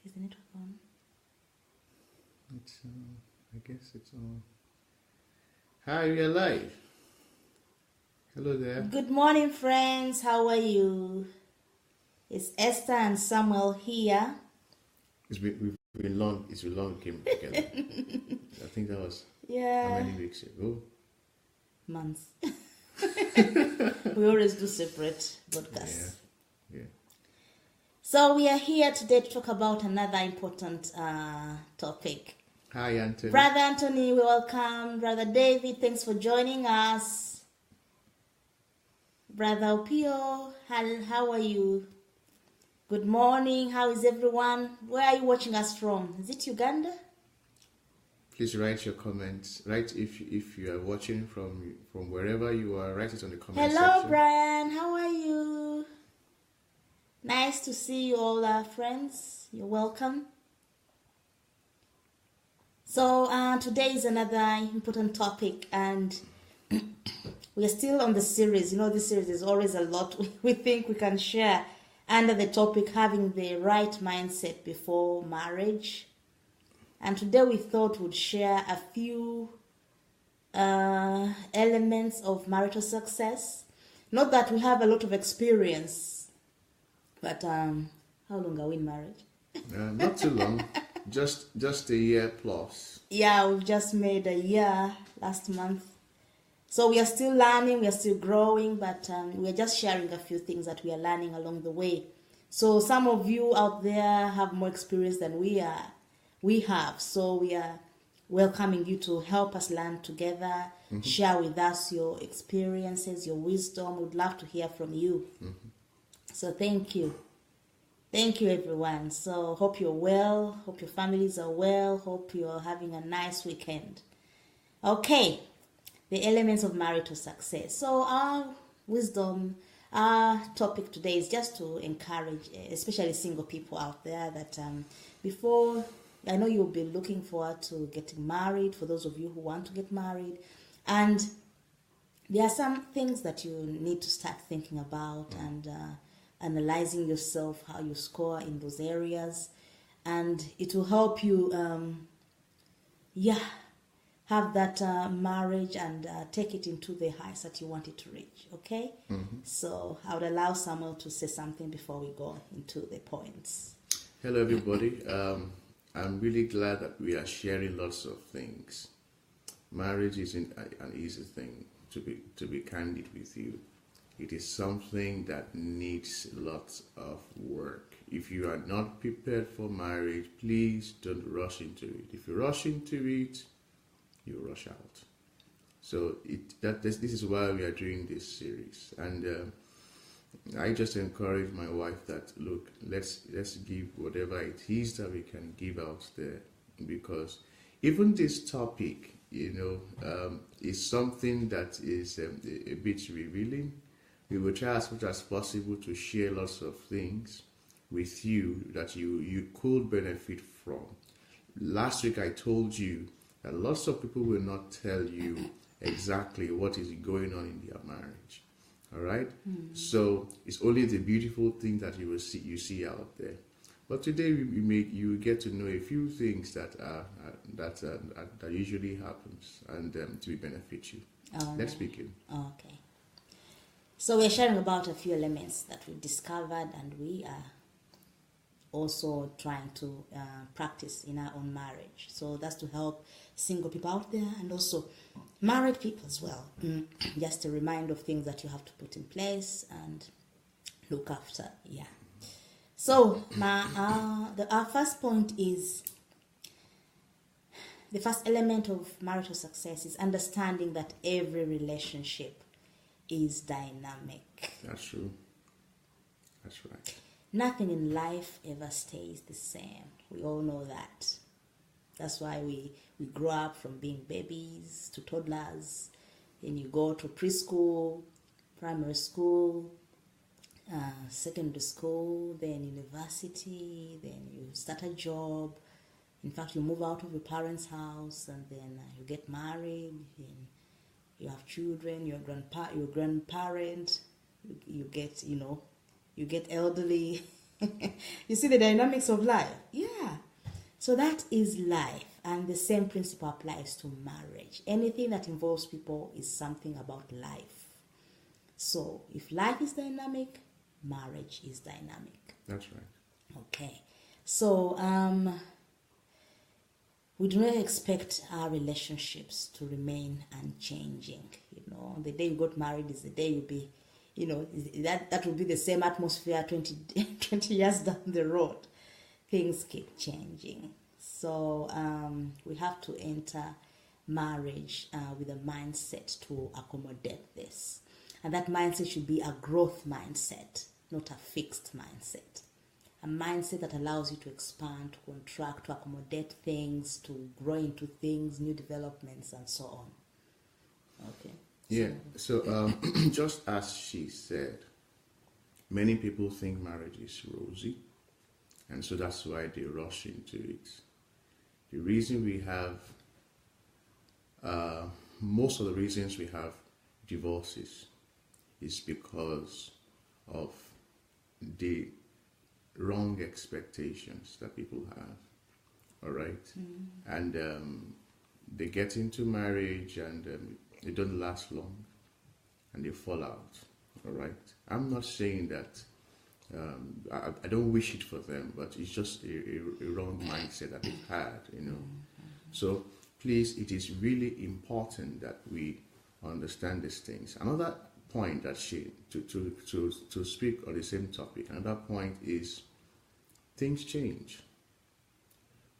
Isn't it on? It's, I guess it's on. Hi, you're live. Hello there. Good morning, friends. How are you? It's Esther and Samuel here. We've been long. It's been long we came together. I think that was how many weeks ago? Months. We always do separate podcasts. Yeah. So we are here today to talk about another important topic. Hi, Anthony. Brother Anthony, we welcome. Brother David, thanks for joining us. Brother Opio, how are you? Good morning. How is everyone? Where are you watching us from? Is it Uganda? Please write your comments. Write if you are watching from wherever you are. Write it on the comment section. Hello, Brian. How are you? Nice to see you all, our friends. You're welcome. So today is another important topic, and we are still on the series. You know, this series is always a lot we think we can share under the topic having the right mindset before marriage. And today we thought we'd share a few elements of marital success. Not that we have a lot of experience, but how long are we in marriage? Not too long. Just a year plus. Yeah, we've just made a year last month. So we are still learning, we are still growing, but we are just sharing a few things that we are learning along the way. So some of you out there have more experience than we have. So we are welcoming you to help us learn together, share with us your experiences, your wisdom. We'd love to hear from you. So thank you. Thank you, everyone. So hope you're well, hope your families are well, hope you're having a nice weekend. Okay, the elements of marital success. So our topic today is just to encourage, especially single people out there, that before, I know you'll be looking forward to getting married, for those of you who want to get married, and there are some things that you need to start thinking about and analyzing yourself, how you score in those areas, and it will help you have that marriage and take it into the heights that you want it to reach. Okay? So I would allow Samuel to say something before we go into the points. Hello, everybody. I'm really glad that we are sharing lots of things. Marriage isn't an easy thing, to be candid with you. It is something that needs lots of work. If you are not prepared for marriage, please don't rush into it. If you rush into it, you rush out. So this is why we are doing this series. And I just encourage my wife that, look, let's give whatever it is that we can give out there, because even this topic, is something that is a bit revealing. We will try as much as possible to share lots of things with you that you could benefit from. Last week I told you that lots of people will not tell you exactly what is going on in their marriage. All right? So it's only the beautiful thing that you see out there. But today you get to know a few things that usually happens and to benefit you. Let's begin. Okay. So we're sharing about a few elements that we discovered and we are also trying to practice in our own marriage. So that's to help single people out there and also married people as well. Just a reminder of things that you have to put in place and look after. Yeah. So our first point is, the first element of marital success is understanding that every relationship is dynamic. That's true. That's right. Nothing in life ever stays the same. We all know that. That's why we grow up from being babies to toddlers. Then you go to preschool, primary school, secondary school, then university, then you start a job. In fact, you move out of your parents' house, and then you get married, and you have children, your grandparent, you get elderly, You see the dynamics of life? Yeah. So that is life. And the same principle applies to marriage. Anything that involves people is something about life. So if life is dynamic, marriage is dynamic. That's right. Okay. So we do not expect our relationships to remain unchanging. The day you got married is the day you'll be, that will be the same atmosphere 20 years down the road. Things keep changing. So we have to enter marriage with a mindset to accommodate this. And that mindset should be a growth mindset, not a fixed mindset. A mindset that allows you to expand, to contract, to accommodate things, to grow into things, new developments, and so on. Okay. Yeah. So just as she said, many people think marriage is rosy, and so that's why they rush into it. The reason we have, most of the reasons we have divorces is because of the wrong expectations that people have. All right? And they get into marriage and they don't last long and they fall out. All right? I'm not saying that I don't wish it for them, but it's just a wrong mindset that they've had, So please, it is really important that we understand these things. Another point that to speak on the same topic, another point is things change.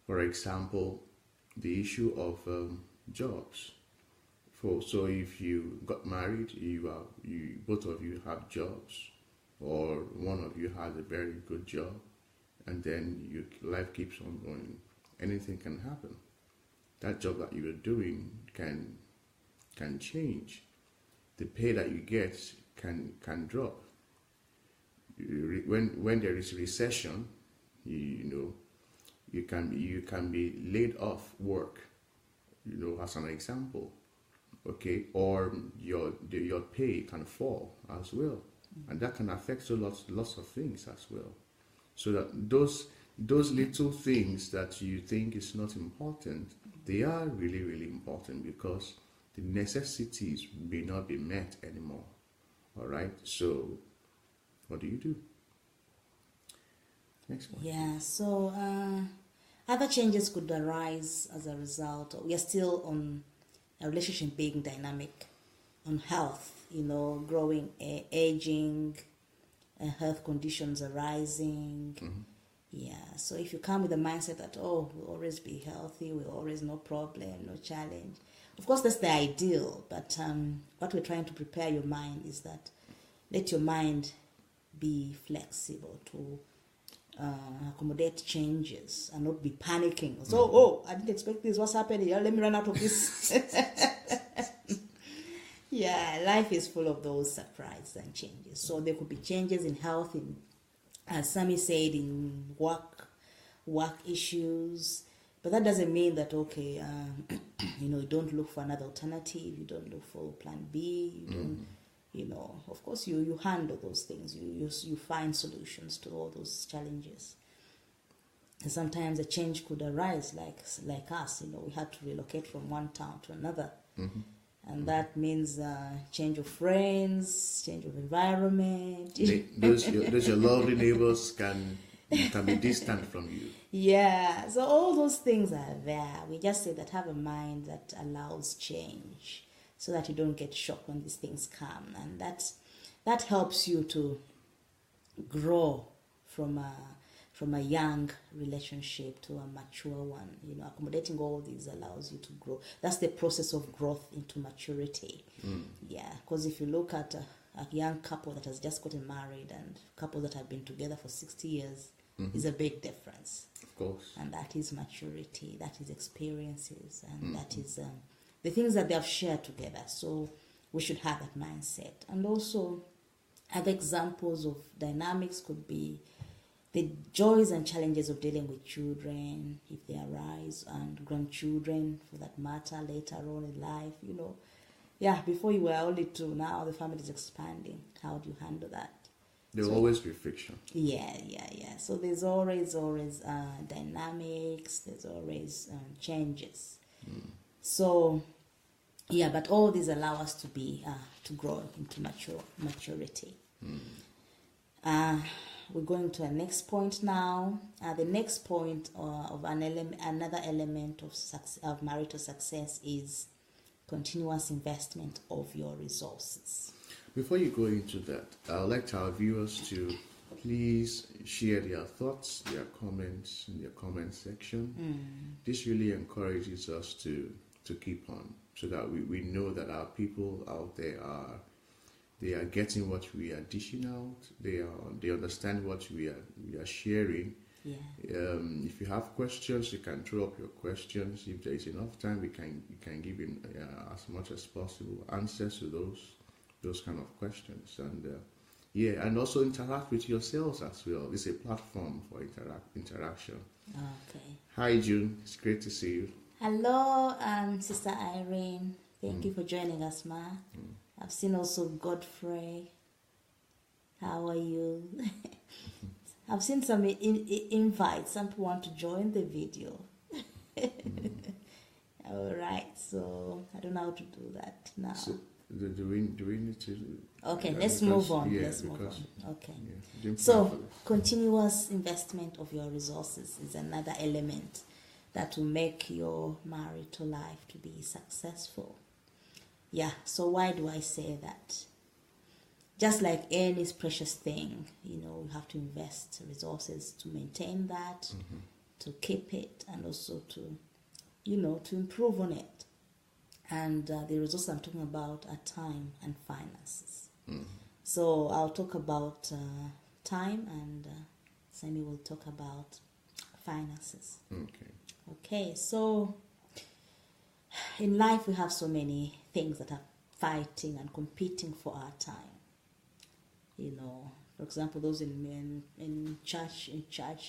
For example, the issue of jobs. So if you got married, both of you have jobs, or one of you has a very good job, and then your life keeps on going. Anything can happen. That job that you are doing can change. The pay that you get can drop. When there is recession, you can be laid off work. As an example, okay, or your pay can fall as well, and that can affect lots of things as well. So that those little things that you think is not important, they are really, really important, because the necessities may not be met anymore. All right. So, what do you do? Next one. Yeah. So, other changes could arise as a result. We are still on a relationship being dynamic, on health. Growing, aging, health conditions arising. Mm-hmm. Yeah, so if you come with the mindset that, we'll always be healthy, we'll always no problem, no challenge. Of course, that's the ideal, but what we're trying to prepare your mind is that let your mind be flexible to accommodate changes and not be panicking. So, I didn't expect this, what's happening? Let me run out of this. Yeah, life is full of those surprises and changes. So there could be changes in health, in, as Sammy said, in work issues. But that doesn't mean that, okay, you don't look for another alternative, you don't look for plan B, you don't, of course you handle those things, you find solutions to all those challenges. And sometimes a change could arise, like us, we had to relocate from one town to another. Mm-hmm. And that means change of friends, change of environment. Those your lovely neighbors can be distant from you. Yeah, so all those things are there. We just say that have a mind that allows change, so that you don't get shocked when these things come, and that helps you to grow from a young relationship to a mature one. Accommodating all these allows you to grow. That's the process of growth into maturity. Yeah, because if you look at a young couple that has just gotten married and couples that have been together for 60 years, is a big difference. Of course. And that is maturity, that is experiences, and that is the things that they have shared together. So we should have that mindset. And also, other examples of dynamics could be the joys and challenges of dealing with children, if they arise, and grandchildren, for that matter, later on in life, Yeah, before you were only two, now the family is expanding. How do you handle that? There will always be friction. Yeah. So there's always dynamics. There's always changes. So yeah, but all these allow us to be to grow into maturity. We're going to our next point now. The next point of another element of marital success is continuous investment of your resources. Before you go into that, I would like our viewers to please share their thoughts, their comments in the comment section. This really encourages us to keep on, so that we know that our people out there they are getting what we are dishing out. They understand what we are sharing. Yeah. If you have questions, you can throw up your questions. If there is enough time, we can give in as much as possible answers to those kind of questions, and also interact with yourselves as well. It's a platform for interaction. Okay. Hi June, it's great to see you. Hello, Sister Irene. Thank you for joining us, Ma. I've seen also Godfrey. How are you? I've seen some invites. Some people want to join the video. All right, so I don't know how to do that now. So, do we need to? Okay, let's move on. Yeah, let's move on. Okay. Yeah, So, continuous investment of your resources is another element that will make your marital life to be successful. Yeah, so why do I say that? Just like any precious thing, you have to invest resources to maintain that, to keep it, and also to, to improve on it. And the resources I'm talking about are time and finances. So I'll talk about time, and Sammy will talk about finances. Okay, so in life we have so many things that are fighting and competing for our time. For example, those in church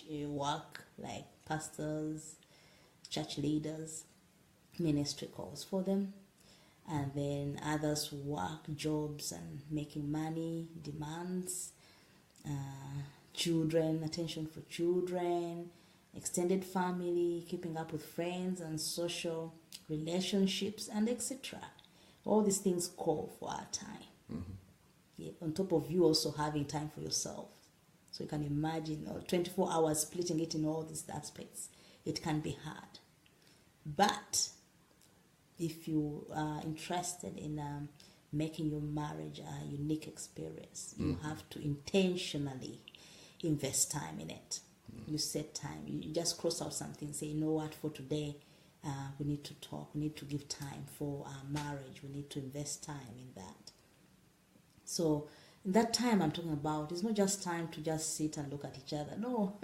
work, like pastors, church leaders, ministry calls for them. And then others who work jobs and making money, demands, children, attention for children, extended family, keeping up with friends and social relationships, and etc. All these things call for our time. Yeah, on top of you also having time for yourself. So you can imagine 24 hours splitting it in all these aspects. It can be hard. But if you are interested in making your marriage a unique experience, you have to intentionally invest time in it. You set time. You just cross out something, say, you know what, for today, we need to talk. We need to give time for our marriage. We need to invest time in that. So that time I'm talking about is not just time to just sit and look at each other. No.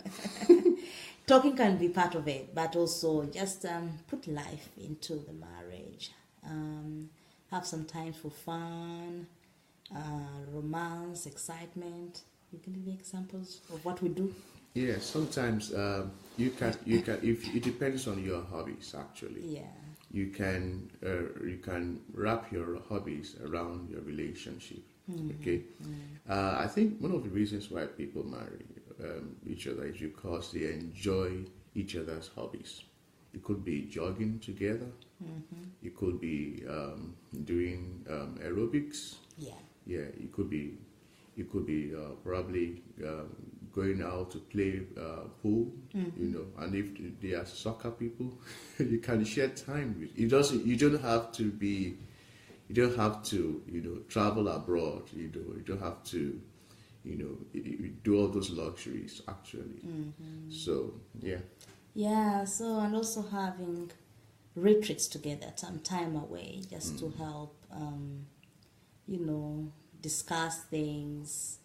Talking can be part of it, but also just put life into the marriage. Have some time for fun, romance, excitement. You can give me examples of what we do? Yeah, sometimes you can if it depends on your hobbies actually. Yeah. You can wrap your hobbies around your relationship. Okay. I think one of the reasons why people marry each other is because they enjoy each other's hobbies. It could be jogging together. It could be doing aerobics. Yeah. Yeah. It could be probably going out to play pool. And if they are soccer people, you can share time with. You don't have to travel abroad. You don't have to do all those luxuries actually. So Yeah, so and also having retreats together, some time away, just to help discuss things,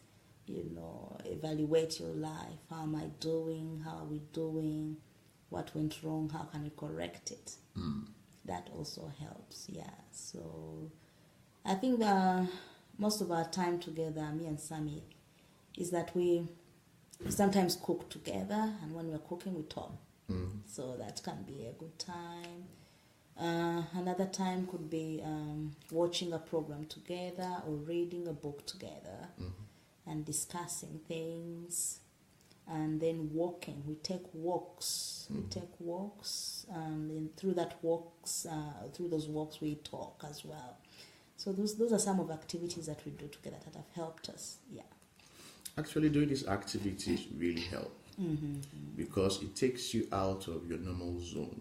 evaluate your life. How am I doing? How are we doing? What went wrong? How can we correct it? That also helps. Yeah, so I think most of our time together, me and Sammy, is that we sometimes cook together, and when we're cooking, we talk. So that can be a good time. Another time could be watching a program together or reading a book together. and discussing things, and then walking. We take walks. And then through those walks we talk as well. So those are some of the activities that we do together that have helped us. Yeah. Actually, doing these activities really help because it takes you out of your normal zone.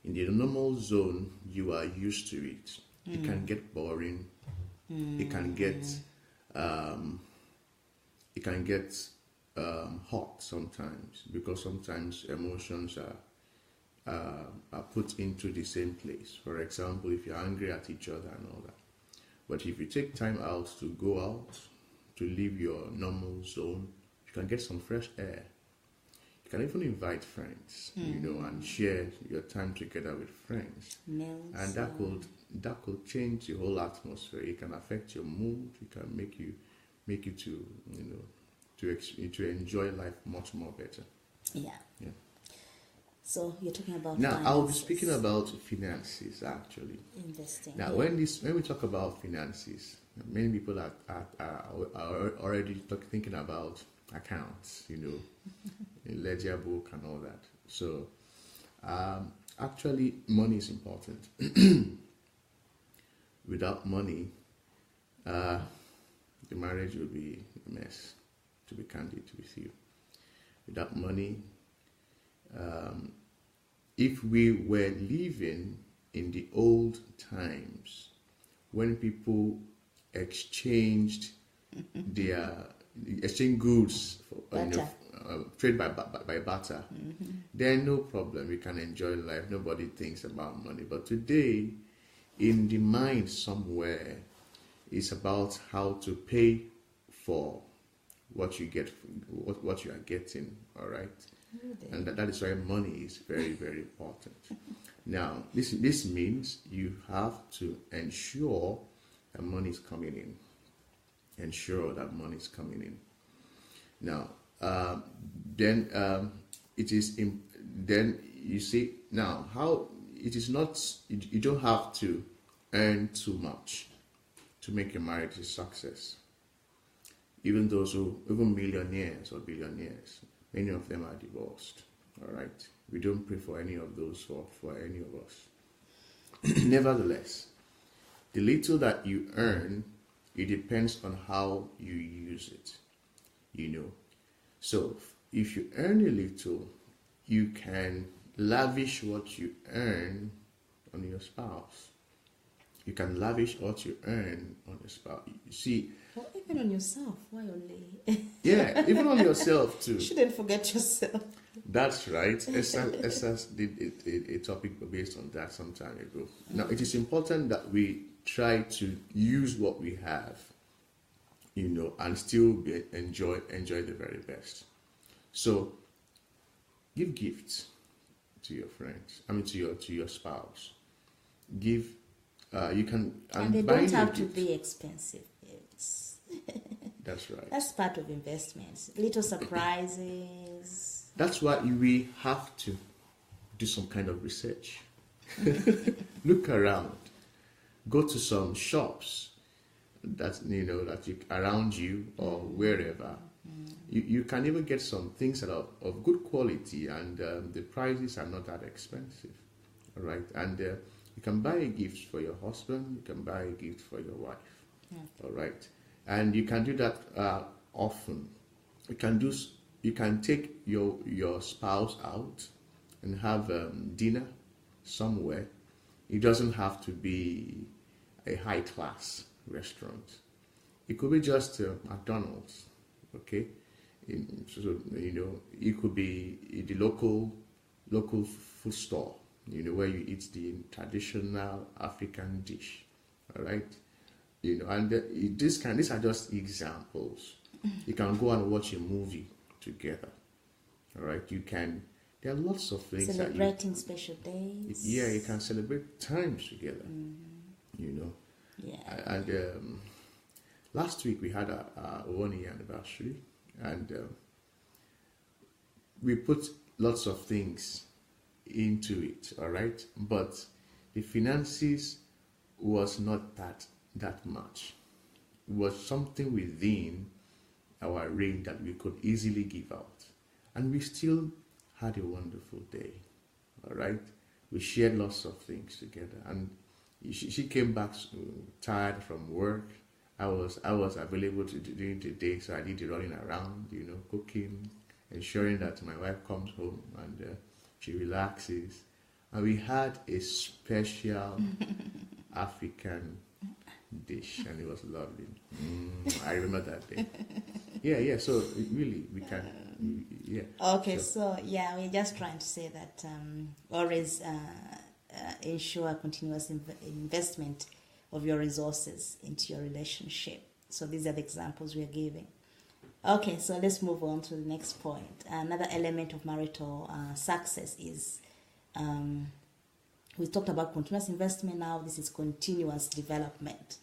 In the normal zone, you are used to it. It can get boring. It can get hot sometimes, because sometimes emotions are put into the same place. For example, if you're angry at each other and all that. But if you take time out to go out, to leave your normal zone, you can get some fresh air. You can even invite friends, and share your time together with friends. And that could change the whole atmosphere. It can affect your mood. It can make you to enjoy life much more better. Yeah. Yeah. So you're talking about now. finances. I'll be speaking about finances actually. Investing. Now, when we talk about finances, many people are already thinking about accounts, ledger book and all that. So, actually, money is important. Without money, the marriage will be a mess, to be candid with you. Without money, if we were living in the old times, when people exchanged goods for, trade by barter, then no problem, we can enjoy life. Nobody thinks about money. But today, in the mind somewhere, it's about how to pay for what you get, what you are getting. All right, and that is why money is very, very important. Now, this means you have to ensure that money is coming in. Ensure that money is coming in. Now, then it is. Then you see now how it is not. You don't have to earn too much to make your marriage a success. Even millionaires or billionaires, many of them are divorced. All right, we don't pray for any of those for any of us. Nevertheless, the little that you earn, it depends on how you use it. So if you earn a little, you can lavish what you earn on your spouse. You can lavish what you earn on your spouse. You see, or even on yourself. Why only? Yeah, even on yourself too. You shouldn't forget yourself. That's right. Esas did a topic based on that some time ago. Now, it is important that we try to use what we have, and still enjoy the very best. So, give gifts to your friends. To your spouse. Give. You can. And they don't have to be expensive gifts. That's right. That's part of investments. Little surprises. That's why we have to do some kind of research. Look around. Go to some shops that around you or wherever. You can even get some things that are of good quality, and the prices are not that expensive. All right, and you can buy a gift for your husband. You can buy a gift for your wife. All right, and you can do that often. You can take your spouse out and have dinner somewhere. It doesn't have to be a high class restaurant. It could be just McDonald's, okay? It could be the local food store, where you eat the traditional African dish, all right? And these are just examples. You can go and watch a movie together, all right? There are lots of things. Celebrating special days. Yeah, you can celebrate times together, Yeah. And last week we had a 1 year anniversary, and we put lots of things into it, all right? But the finances was not that much. It was something within our range that we could easily give out. And we still had a wonderful day. All right? We shared lots of things together. And she came back tired from work. I was available during the day, so I did the running around, cooking, ensuring that my wife comes home and she relaxes. And we had a special African dish, and it was lovely. I remember that day. Yeah. So really, we can. Yeah. Okay, so yeah, we're just trying to say that always ensure continuous investment of your resources into your relationship. So these are the examples we are giving. Okay, so let's move on to the next point. Another element of marital success is, we talked about continuous investment. Now this is continuous development.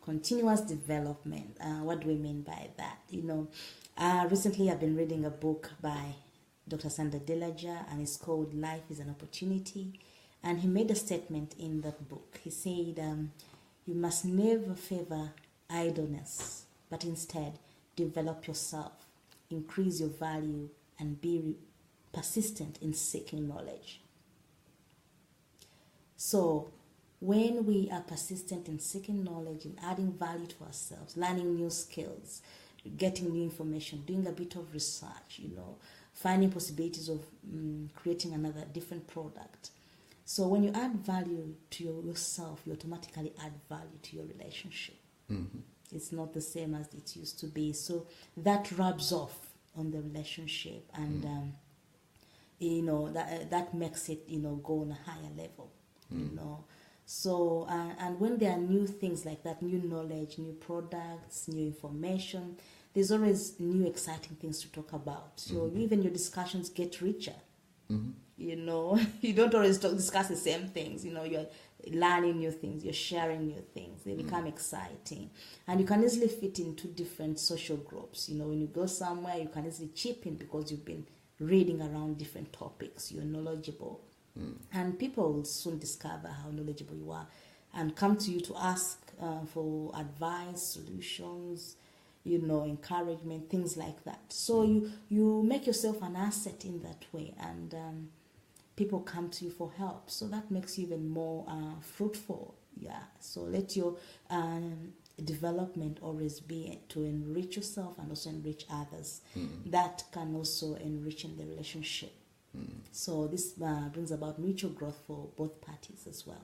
Continuous development. What do we mean by that? Recently I've been reading a book by Dr. Sandra Delager, and it's called Life is an Opportunity. And he made a statement in that book. He said, you must never favor idleness, but instead develop yourself, increase your value, and be persistent in seeking knowledge. So when we are persistent in seeking knowledge, in adding value to ourselves, learning new skills, getting new information, doing a bit of research, finding possibilities of creating another different product. So when you add value to yourself, you automatically add value to your relationship. Mm-hmm. It's not the same as it used to be. So that rubs off on the relationship, and that makes it go on a higher level. So and when there are new things like that, new knowledge, new products, new information, there's always new exciting things to talk about. So even your discussions get richer. Mm-hmm. You don't always discuss the same things. You're learning new things, you're sharing new things. They become exciting, and you can easily fit into different social groups. When you go somewhere, you can easily chip in because you've been reading around different topics. You're knowledgeable, and people will soon discover how knowledgeable you are and come to you to ask for advice, solutions, encouragement, things like that. So you make yourself an asset in that way, and people come to you for help. So that makes you even more fruitful. Yeah. So let your development always be to enrich yourself and also enrich others. That can also enrich in the relationship. So this brings about mutual growth for both parties as well.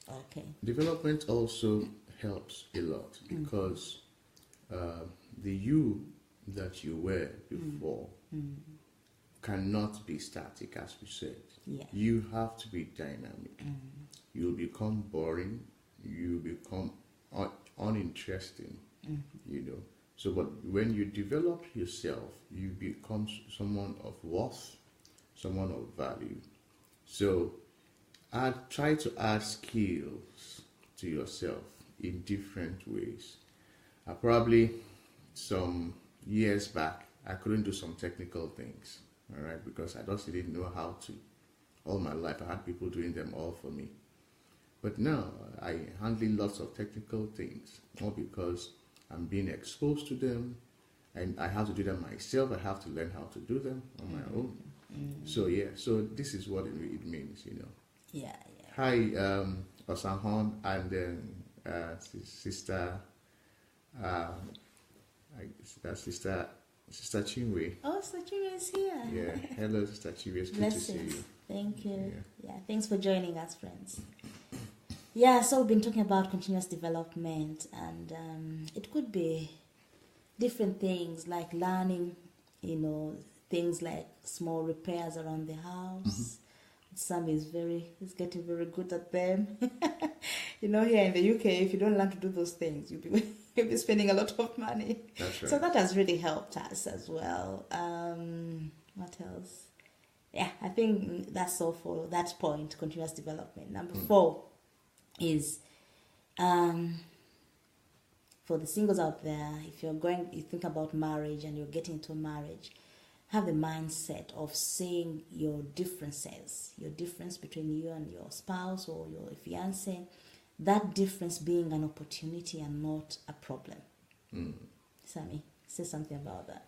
Okay. Development also helps a lot because the you that you were before cannot be static, as we said. Yeah. You have to be dynamic. You'll become boring. You become uninteresting. So, but when you develop yourself, you become someone of worth, someone of value. So, try to add skills to yourself in different ways. Probably some years back, I couldn't do some technical things, all right, because I just didn't know how to. All my life, I had people doing them all for me. But now, I handle lots of technical things, all because I'm being exposed to them, and I have to do them myself. I have to learn how to do them on my own. So this is what it means, Yeah. Hi, Osahon and sister. Sister Chinwe. Oh, Sister Chinwe is here. Yeah. Hello, Sister Chinwe. It's good to see you. Thank you. Yeah. Thanks for joining us, friends. Yeah, so we've been talking about continuous development, and it could be different things like learning, things like small repairs around the house. Sam is getting very good at them. Here in the UK, if you don't learn to do those things, you'll be spending a lot of money. That's right. So that has really helped us as well. What else? Yeah, I think that's all for that point, continuous development. Number 4 is for the singles out there, if you think about marriage and you're getting into marriage, have the mindset of seeing your differences, your difference between you and your spouse or your fiancé, that difference being an opportunity and not a problem. Sammy, say something about that.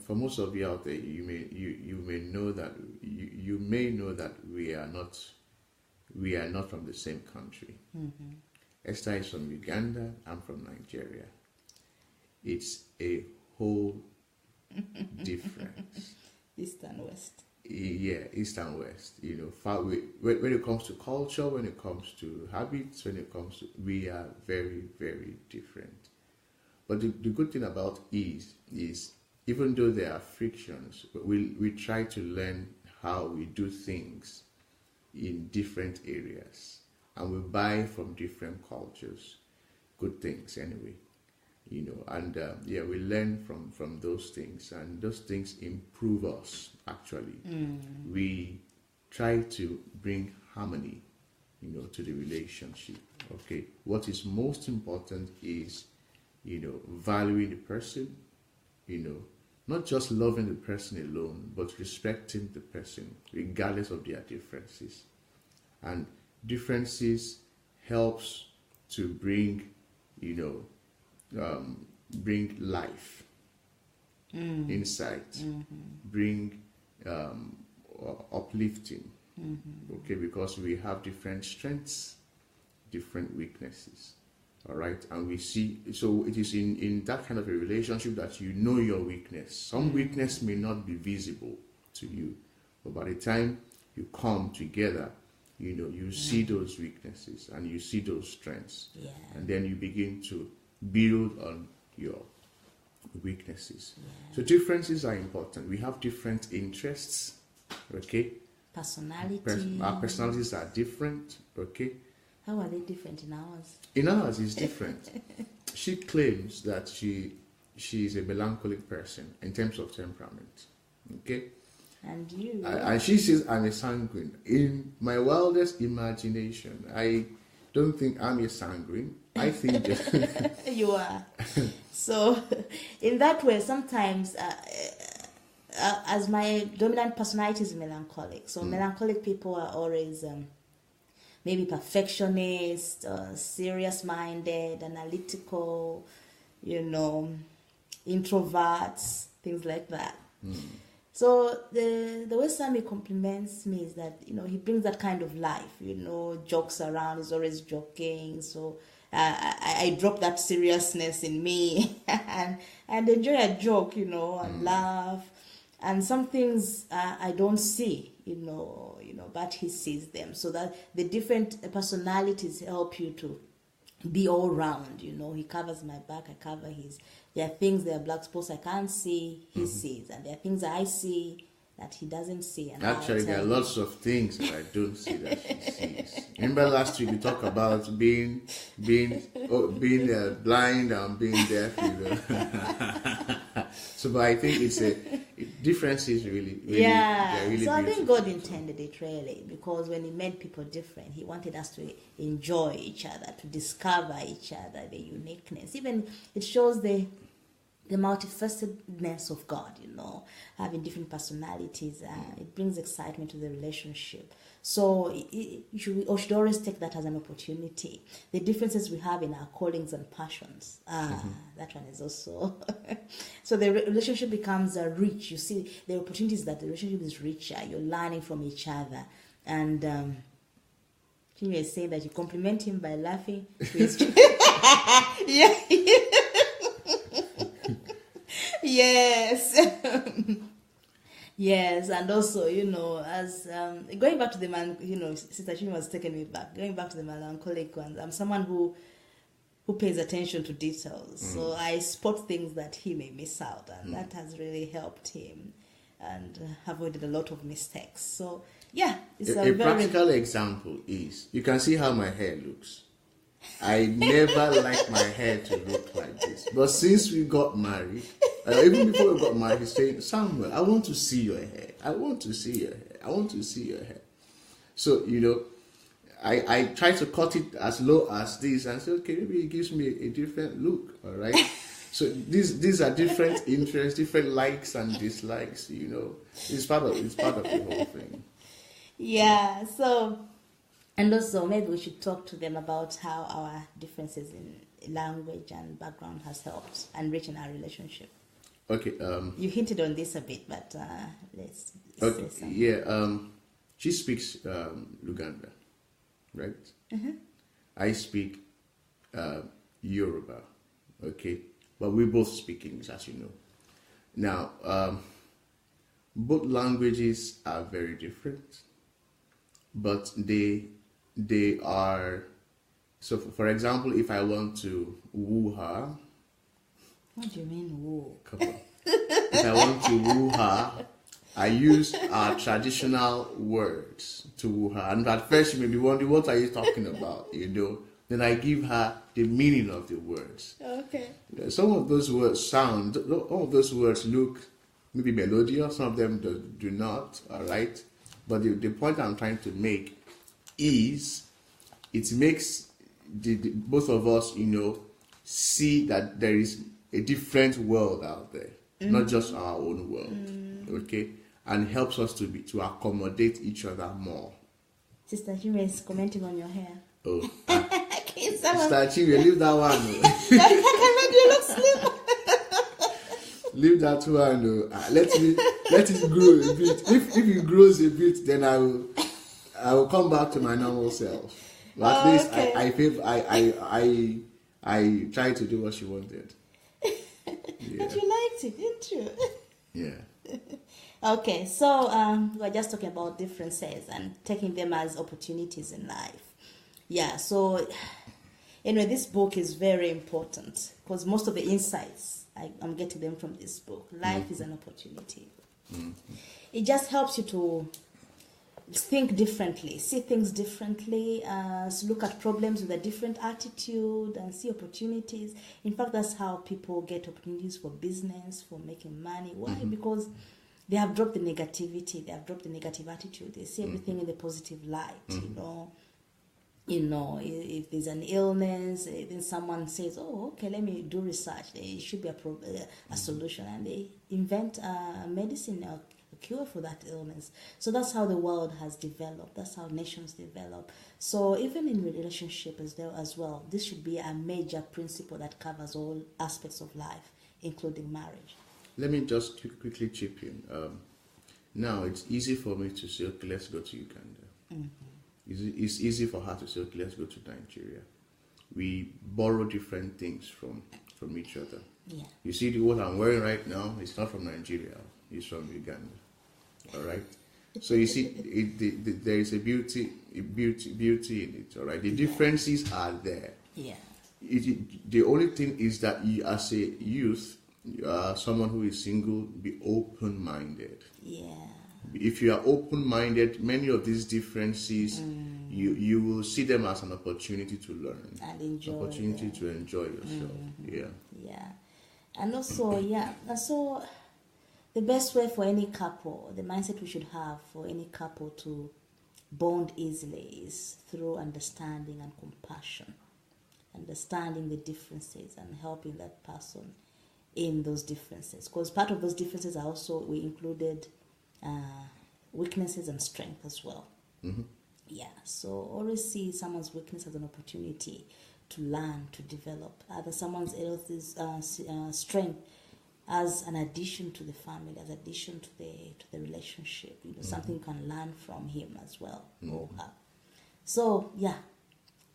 For most of you out there, you may know that you may know that we are not from the same country. Mm-hmm. Esther is from Uganda. I'm from Nigeria. It's a whole difference. East and West. Yeah, East and West. When it comes to culture, when it comes to habits, when it comes to, we are very, very different. But the good thing about is even though there are frictions, we try to learn how we do things in different areas, and we buy from different cultures, good things anyway. And we learn from those things, and those things improve us, actually. We try to bring harmony, to the relationship. Okay, what is most important is, valuing the person, not just loving the person alone, but respecting the person, regardless of their differences. And differences helps to bring, bring life, insight, bring uplifting. Okay, because we have different strengths, different weaknesses. All right, and we see, so it is in that kind of a relationship that you know your weakness. Some weakness may not be visible to you, but by the time you come together, you see those weaknesses and you see those strengths, and then you begin to build on your weaknesses. So differences are important. We have different interests, okay? Personality. Our personalities are different, okay? How are they different in ours? In ours, it's different. She claims that she is a melancholic person in terms of temperament, okay? And you? And she says I'm a sanguine. In my wildest imagination, I don't think I'm a sanguine. I think you are. So, in that way, sometimes, as my dominant personality is melancholic, so melancholic people are always maybe perfectionist, serious-minded, analytical, introverts, things like that. So the way Sammy compliments me is that, he brings that kind of life, jokes around, he's always joking. So I drop that seriousness in me and enjoy a joke, and laugh. And some things I don't see, but he sees them. So that the different personalities help you to be all round, he covers my back, I cover his. There are things, there are black spots I can't see, he sees, and there are things that I see that he doesn't see. And actually, there are lots of things that I don't see that she sees. Remember last week we talked about being blind and being deaf, So, but I think differences really, really so I think beautiful. God intended it really, because when he made people different, he wanted us to enjoy each other, to discover each other, the uniqueness. Even it shows the multifacetedness of God, having different personalities. It brings excitement to the relationship. So we should always take that as an opportunity. The differences we have in our callings and passions, that one is also... So the relationship becomes rich. You see the opportunities that the relationship is richer. You're learning from each other. And Kim is saying that you compliment him by laughing. Yeah. Yes. Yes, and also, as going back to the man, Sister Chima was taking me back. Going back to the melancholic ones, I'm someone who pays attention to details. So I spot things that he may miss out, and that has really helped him and avoided a lot of mistakes. So yeah, it's a practical example is, you can see how my hair looks. I never liked my hair to look like this. But since we got married, even before we got married, he's saying, Samuel, I want to see your hair. I want to see your hair. I want to see your hair. So, I try to cut it as low as this and say, okay, maybe it gives me a different look, all right? So these are different interests, different likes and dislikes, It's part of the whole thing. Yeah, so... And also, maybe we should talk to them about how our differences in language and background has helped enrich in our relationship. Okay. You hinted on this a bit, but let's Okay. say something. Yeah. She speaks Luganda, right? I speak Yoruba. Okay, but we both speak English, as you know. Now, both languages are very different, but they are. So, for example, if I want to woo her, What do you mean, woo? come on. If I want to woo her, I use our traditional words to woo her. And at first, she may be wondering, what are you talking about? Then I give her the meaning of the words. Okay. Some of those words all of those words look maybe melodious, some of them do not, all right? But the point I'm trying to make is it makes both of us, see that there is a different world out there, not just our own world, okay? And helps us to accommodate each other more. Sister Jimmy is commenting on your hair. Oh, Okay, someone. Sister Chiwe, leave that one. You look slim. Leave that one. Let it grow a bit. If it grows a bit, then I will come back to my normal self. But at least okay. I tried to do what she wanted. Yeah. But you liked it, didn't you? Yeah. Okay, so we're just talking about differences and taking them as opportunities in life. Yeah, so anyway, this book is very important because most of the insights I'm getting them from this book. Life is an opportunity. It just helps you to think differently, see things differently, look at problems with a different attitude and see opportunities. In fact, that's how people get opportunities for business, for making money. Why? Because they have dropped the negativity, they have dropped the negative attitude. They see everything in the positive light, if there's an illness, then someone says, oh, okay, let me do research. There should be a solution, and they invent a medicine, a cure for that illness. So that's how the world has developed. That's how nations develop. So even in relationship as well, this should be a major principle that covers all aspects of life, including marriage. Let me just quickly chip in. Now, it's easy for me to say, okay, let's go to Uganda. It's easy for her to say, okay, let's go to Nigeria. We borrow different things from each other. Yeah. You see, what I'm wearing right now, it's not from Nigeria. It's from Uganda. All right? So you see, there is a beauty in it, all right? The differences are there. Yeah. The only thing is that you, as a youth, someone who is single, be open-minded. Yeah. If you are open-minded, many of these differences, you will see them as an opportunity to learn. And enjoy. Opportunity to enjoy yourself. Yeah. Yeah. And also, so the best way for any couple, the mindset we should have for any couple to bond easily is through understanding and compassion. Understanding the differences and helping that person in those differences. Because part of those differences are also, we included weaknesses and strength as well. Yeah, so always see someone's weakness as an opportunity to learn, to develop. Someone's strength as an addition to the family, as addition to the relationship. Something you can learn from him as well, or her. So yeah,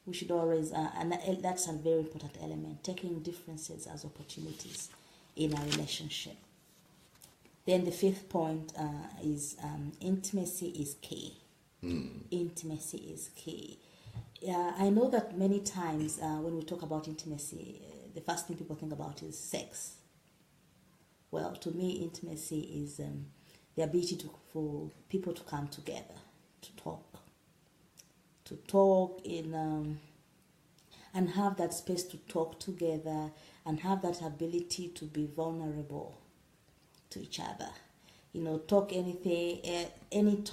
we should always, and that's a very important element, taking differences as opportunities in our relationship. Then the fifth point is intimacy is key. Intimacy is key. I know that many times when we talk about intimacy, the first thing people think about is sex. Well, to me, intimacy is the ability for people to come together, to talk in and have that space to talk together and have that ability to be vulnerable to each other. Talk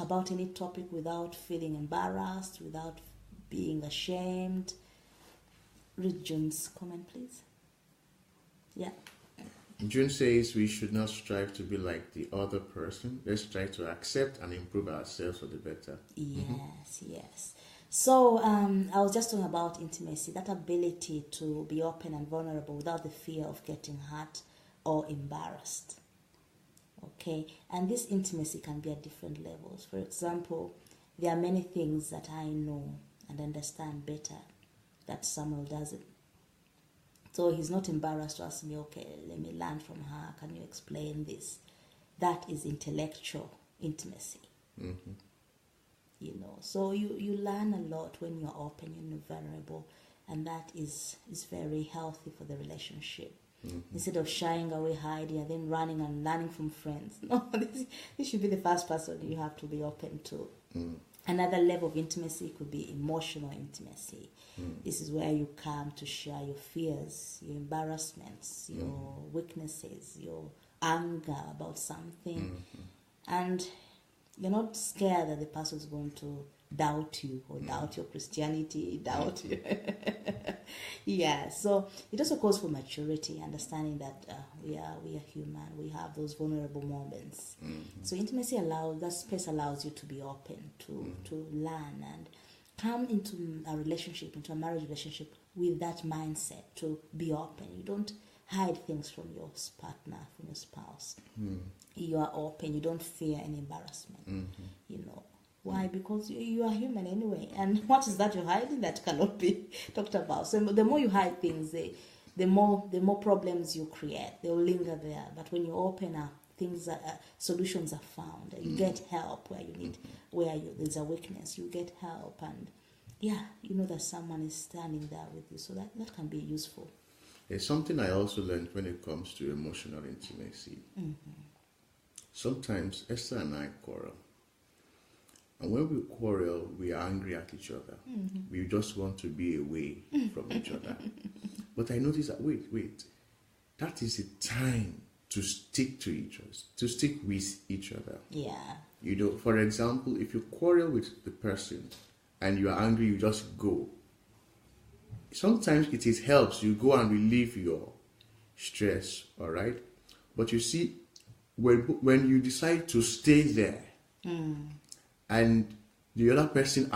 about any topic without feeling embarrassed, without being ashamed. Read June's comment, please. Yeah. June says we should not strive to be like the other person. Let's try to accept and improve ourselves for the better. Yes, yes. So I was just talking about intimacy, that ability to be open and vulnerable without the fear of getting hurt or embarrassed. Okay, and this intimacy can be at different levels. For example, there are many things that I know and understand better that Samuel doesn't. So he's not embarrassed to ask me, okay, let me learn from her. Can you explain this? That is intellectual intimacy. Mm-hmm. You know, so you learn a lot when you're open, you're vulnerable, and that is very healthy for the relationship. Mm-hmm. Instead of shying away, hiding, and then running and learning from friends. No, this should be the first person you have to be open to. Mm. Another level of intimacy could be emotional intimacy. Mm. This is where you come to share your fears, your embarrassments, your weaknesses, your anger about something. Mm-hmm. And you're not scared that the person's going to doubt you or doubt your Christianity, doubt you. Yeah, so it also calls for maturity, understanding that we are human, we have those vulnerable moments. Mm-hmm. So intimacy that space allows you to be open, to learn and come into a relationship, into a marriage relationship with that mindset, to be open. You don't hide things from your partner, from your spouse. Mm. You are open. You don't fear any embarrassment. Mm-hmm. You know why? Because you are human anyway. And what is that you're hiding that cannot be talked about? So the more you hide things, the more problems you create. They will linger there. But when you open up, solutions are found. You get help where you need, there's a weakness. You get help, and yeah, you know that someone is standing there with you. So that can be useful. There's something I also learned when it comes to emotional intimacy. Mm-hmm. Sometimes Esther and I quarrel. And when we quarrel, we are angry at each other. Mm-hmm. We just want to be away from each other. But I noticed that, wait, that is the time to stick to each other, to stick with each other. Yeah. You know, for example, if you quarrel with the person and you are angry, you just go. Sometimes it helps you go and relieve your stress, all right? But you see, when you decide to stay there, and the other person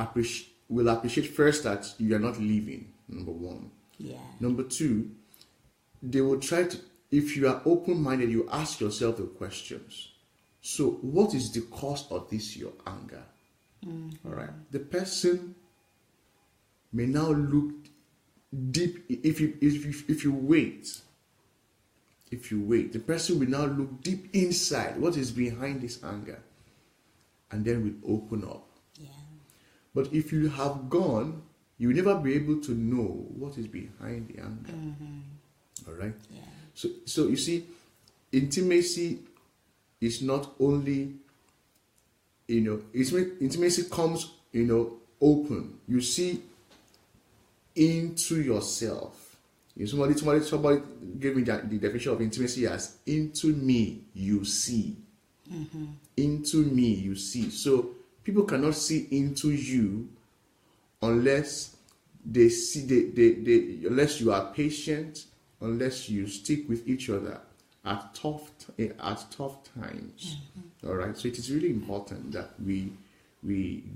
will appreciate first that you are not leaving, number one. Yeah. Number two, they will try to, if you are open-minded, you ask yourself the questions. So what is the cause of this, your anger? Mm-hmm. All right. The person may now look deep. If you wait, the person will now look deep inside. What is behind this anger? And then will open up. Yeah. But if you have gone, you will never be able to know what is behind the anger. Mm-hmm. All right? Yeah. So you see, intimacy is not only, intimacy comes, open. You see into yourself. Somebody gave me the definition of intimacy as into me you see. Mm-hmm. Into me you see. So people cannot see into you unless they see unless you are patient, unless you stick with each other at tough times. Mm-hmm. All right. So it is really important that we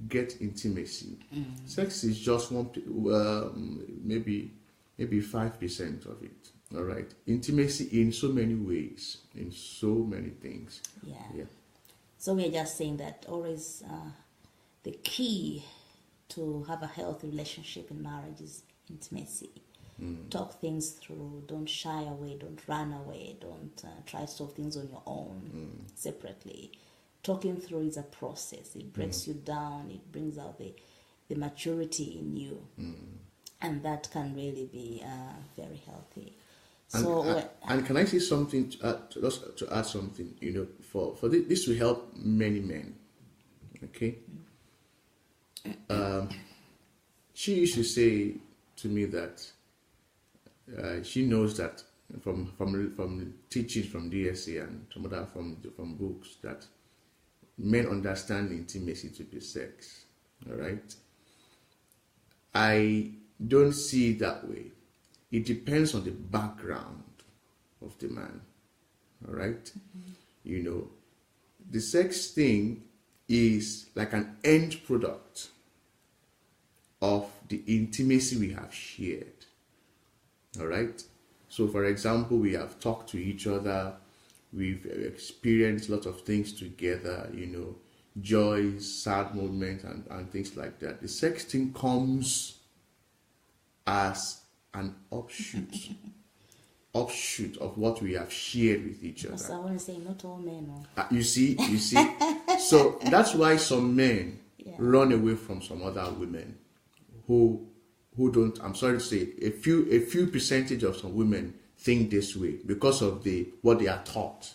get intimacy. Mm-hmm. Sex is just maybe 5% of it. All right. Intimacy in so many ways, in so many things. Yeah. So we're just saying that always the key to have a healthy relationship in marriage is intimacy. Talk things through. Don't shy away. Don't run away. Don't try to solve things on your own separately. Talking through is a process. It breaks you down. It brings out the maturity in you. And that can really be very healthy. And can I say something to add something? For this will help many men. Okay. She used to say to me that she knows that from teachings from DSA and some other from books that men understand intimacy to be sex. All right. I don't see it that way. It depends on the background of the man. All right? Mm-hmm. The sex thing is like an end product. of the intimacy we have shared. All right. So, for example, we have talked to each other, we've experienced a lot of things together, joys, sad moments, and things like that. The sexting comes as an offshoot of what we have shared with each other. So I want to say, not all men. You see. So that's why some men run away from some other women who don't. I'm sorry to say, a few percentage of some women think this way because of what they are taught,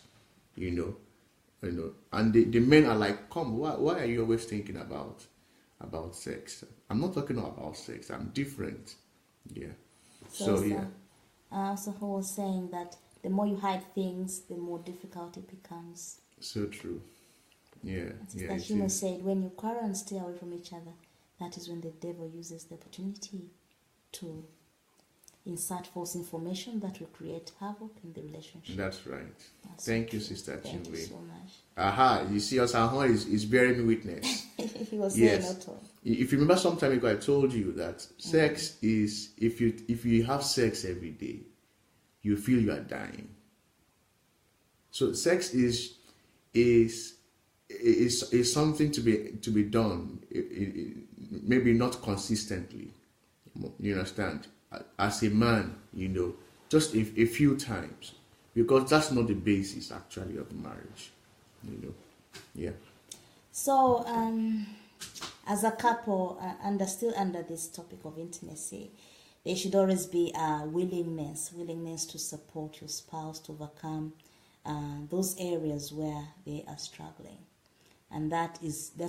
and the men are like, come, why are you always thinking about sex? I'm not talking about sex. I'm different. Yeah. So yeah. So who was saying that the more you hide things, the more difficult it becomes. So true. Yeah. Sister Shimo said, when you quarrel and stay away from each other, that is when the devil uses the opportunity to insert false information that will create havoc in the relationship. That's right. Thank you, Sister Chinwe. Thank you so much. Aha, you see, Osahon is bearing me witness. He was saying not all. If you remember some time ago, I told you that sex is, if you have sex every day, you feel you are dying. So sex is something to be done, maybe not consistently. You understand? As a man, just a few times, because that's not the basis actually of marriage. Yeah. So, as a couple, still under this topic of intimacy, there should always be a willingness to support your spouse to overcome those areas where they are struggling, and that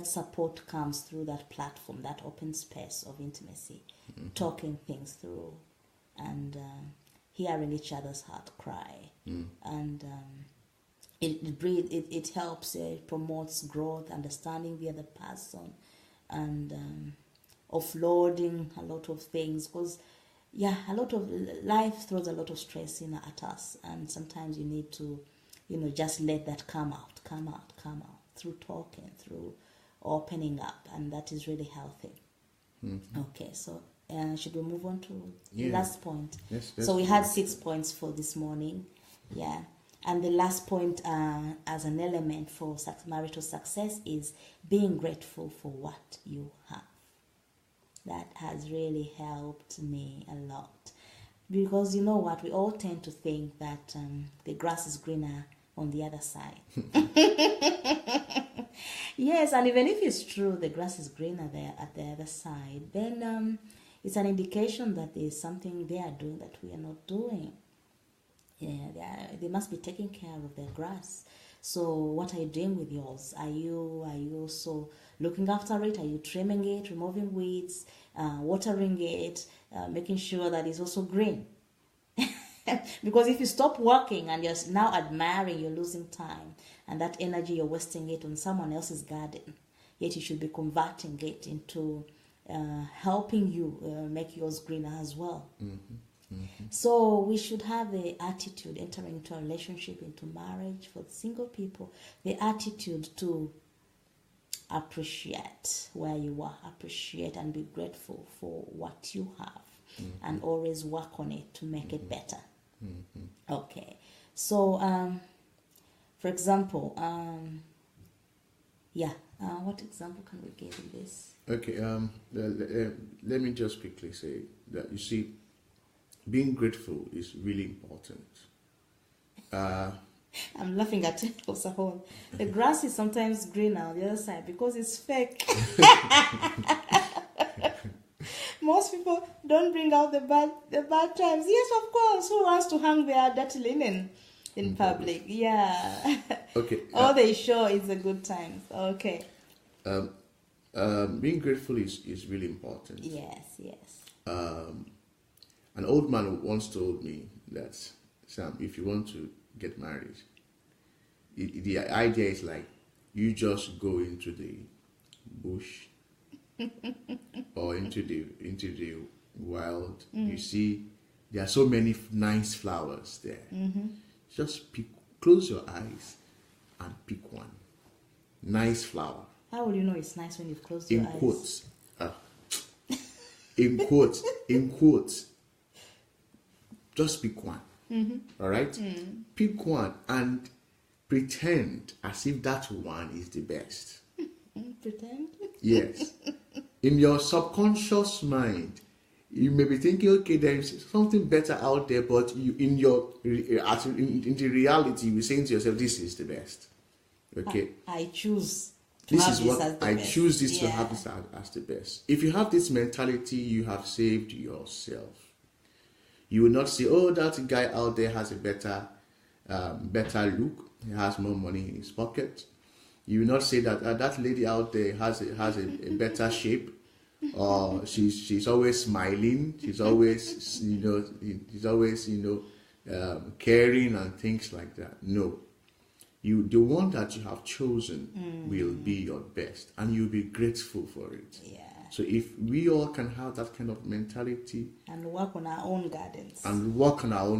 support comes through that platform, that open space of intimacy, talking things through, and hearing each other's heart cry, and it helps, it promotes growth, understanding the other person, and offloading a lot of things, because a lot of life throws a lot of stress at us, and sometimes you need to just let that come out through talking, through opening up, and that is really healthy. Okay, so should we move on to the last point? Yes, so we had 6 points for this morning. Yeah. And the last point as an element for marital success is being grateful for what you have. That has really helped me a lot. Because you know what? We all tend to think that the grass is greener on the other side. Yes, and even if it's true, the grass is greener there at the other side, then it's an indication that there's something they are doing that we are not doing. Yeah, they must be taking care of their grass. So what are you doing with yours? Are you also looking after it? Are you trimming it, removing weeds, watering it, making sure that it's also green? Because if you stop working and you're now admiring, you're losing time, and that energy you're wasting it on someone else's garden. Yet you should be converting it into helping you make yours greener as well. So we should have the attitude entering into a relationship, into marriage, for single people, the attitude to appreciate where you are, appreciate and be grateful for what you have, and always work on it to make it better. Okay, so for example, what example can we give in this? Okay, let me just quickly say that, you see, being grateful is really important. I'm laughing at it, Osahon. The grass is sometimes greener on the other side because it's fake. Most people don't bring out the bad times. Yes, of course. Who wants to hang their dirty linen in public? Yeah. Okay. All they show is the good times. Okay. Being grateful is really important. Yes. An old man once told me that, Sam, if you want to get married, the idea is like, you just go into the bush or into the wild. You see, there are so many nice flowers there. Just close your eyes and pick one nice flower. How will you know it's nice when you've closed your eyes? In quotes. in quotes, just pick one. All right? Pick one and pretend as if that one is the best. Pretend? Yes. In your subconscious mind, you may be thinking, okay, there is something better out there, but you, in the reality, you're saying to yourself, this is the best. Okay? I choose to This have is this what as the I best. choose this to Yeah. have this as the best. If you have this mentality, you have saved yourself. You will not say, oh, that guy out there has a better look. He has more money in his pocket. You will not say that that lady out there has a better shape, or she's always smiling. She's always caring and things like that. No, the one that you have chosen will be your best, and you'll be grateful for it. Yeah. So if we all can have that kind of mentality And work on our own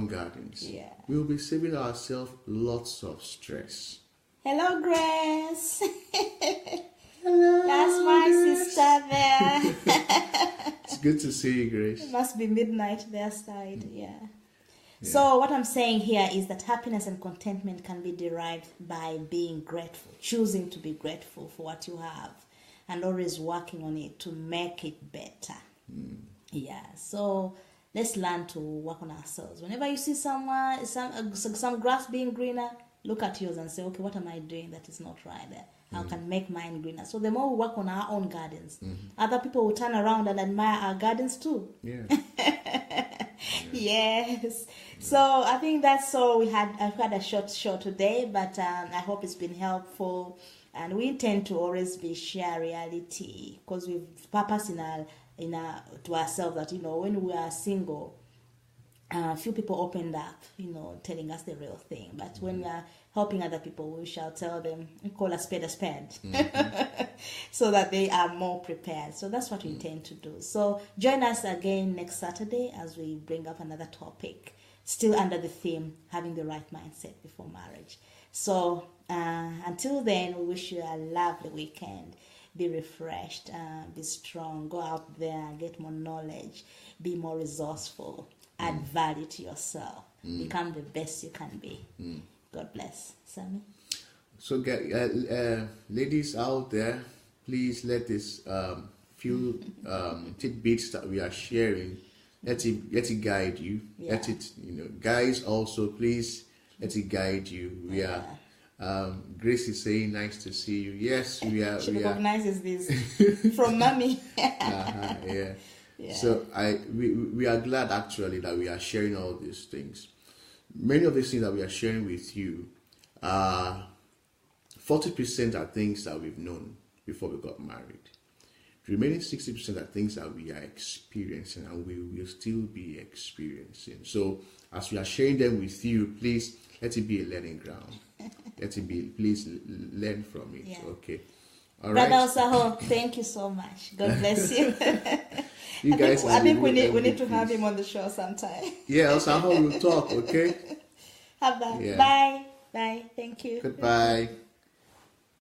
gardens. Yeah. We'll be saving ourselves lots of stress. Hello, Grace. Hello. That's my sister there. It's good to see you, Grace. It must be midnight their side. Yeah. So what I'm saying here is that happiness and contentment can be derived by being grateful, choosing to be grateful for what you have, and always working on it to make it better. Yeah. So let's learn to work on ourselves. Whenever you see some grass being greener, look at yours and say, okay, what am I doing that is not right there? How can make mine greener? So the more we work on our own gardens, other people will turn around and admire our gardens too. Yeah. Yes. So I think that's all we had. I've had a short show today, but I hope it's been helpful. And we intend to always be share reality, because we've purpose to ourselves that, when we are single, few people opened up, telling us the real thing. But when we are helping other people, we shall tell them, call a spade, so that they are more prepared. So that's what we intend to do. So join us again next Saturday as we bring up another topic, still under the theme, having the right mindset before marriage. So until then, we wish you a lovely weekend. Be refreshed, be strong, go out there, get more knowledge, be more resourceful, add value to yourself, become the best you can be. God bless. Sammy? So, ladies out there, please let this few tidbits that we are sharing, let it guide you. Yeah. Let it, guys also, please let it guide you. We are. Grace is saying, "Nice to see you." Yes, we are. She we recognizes this from mommy. Yeah. So we are glad actually that we are sharing all these things. Many of these things that we are sharing with you, 40% are things that we've known before we got married. The remaining 60% are things that we are experiencing and we will still be experiencing. So as we are sharing them with you, please let it be a learning ground. Please learn from it. Yeah. Okay. All right. Brother Osaho, thank you so much. God bless you. You guys, I think we need to have him on the show sometime. Yeah, Osaho will talk. Okay. Have that. Yeah. Bye. Thank you. Goodbye.